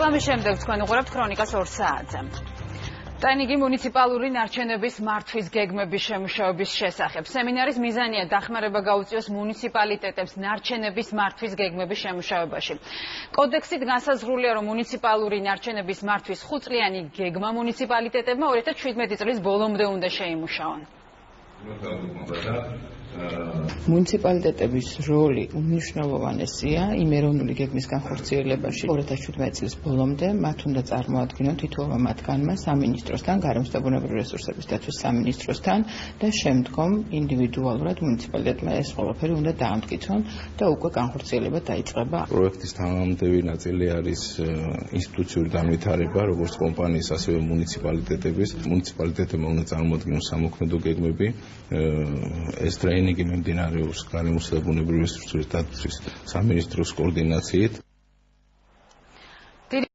რეკლამის შემდეგ თქვენ უყურებთ ქრონიკას 2 საათზე. ტრენინგი მუნიციპალური ნარჩენების მართვის გეგმების შემუშავების შესახებ. სემინარის მიზანია დახმარება გაუწიოს მუნიციპალიტეტებს ნარჩენების მართვის გეგმების შემუშავებაში. კოდექსით განსაზღვრულია, რომ მუნიციპალური ნარჩენების მართვის 5 წლიანი გეგმა მუნიციპალიტეტებმა 2017 წლის ბოლომდე უნდა შეიმუშაონ. მუნიციპალიტეტების როლი უმნიშვნელოვანესია იმ ეროვნული გეგმის განხორციელებაში. 2017 წლის ბოლომდე მათ უნდა წარმოადგინონ თითოეულმა მათგანმა სამინისტროსთან, გარემოს და ბუნებრივი რესურსების დაცვის სამინისტროსთან და შემდგომ ინდივიდუალურად მუნიციპალიტეტმა ეს ყველაფერი უნდა დაამტკიცონ და უკვე განხორციელება დაიწყება. პროექტის თანამდები ნაწილი არის ინსტიტუციური განვითარება, როგორც კომპანიის, ასევე მუნიციპალიტეტების. მუნიციპალიტეტებმა უნდა წარმოადგინონ სამოქმედო გეგმები. ეს ტრენინგი მიმდინარეობს გარემოს და ბუნებრივი რესურსების დაცვის სამინისტროს კოორდინაციით.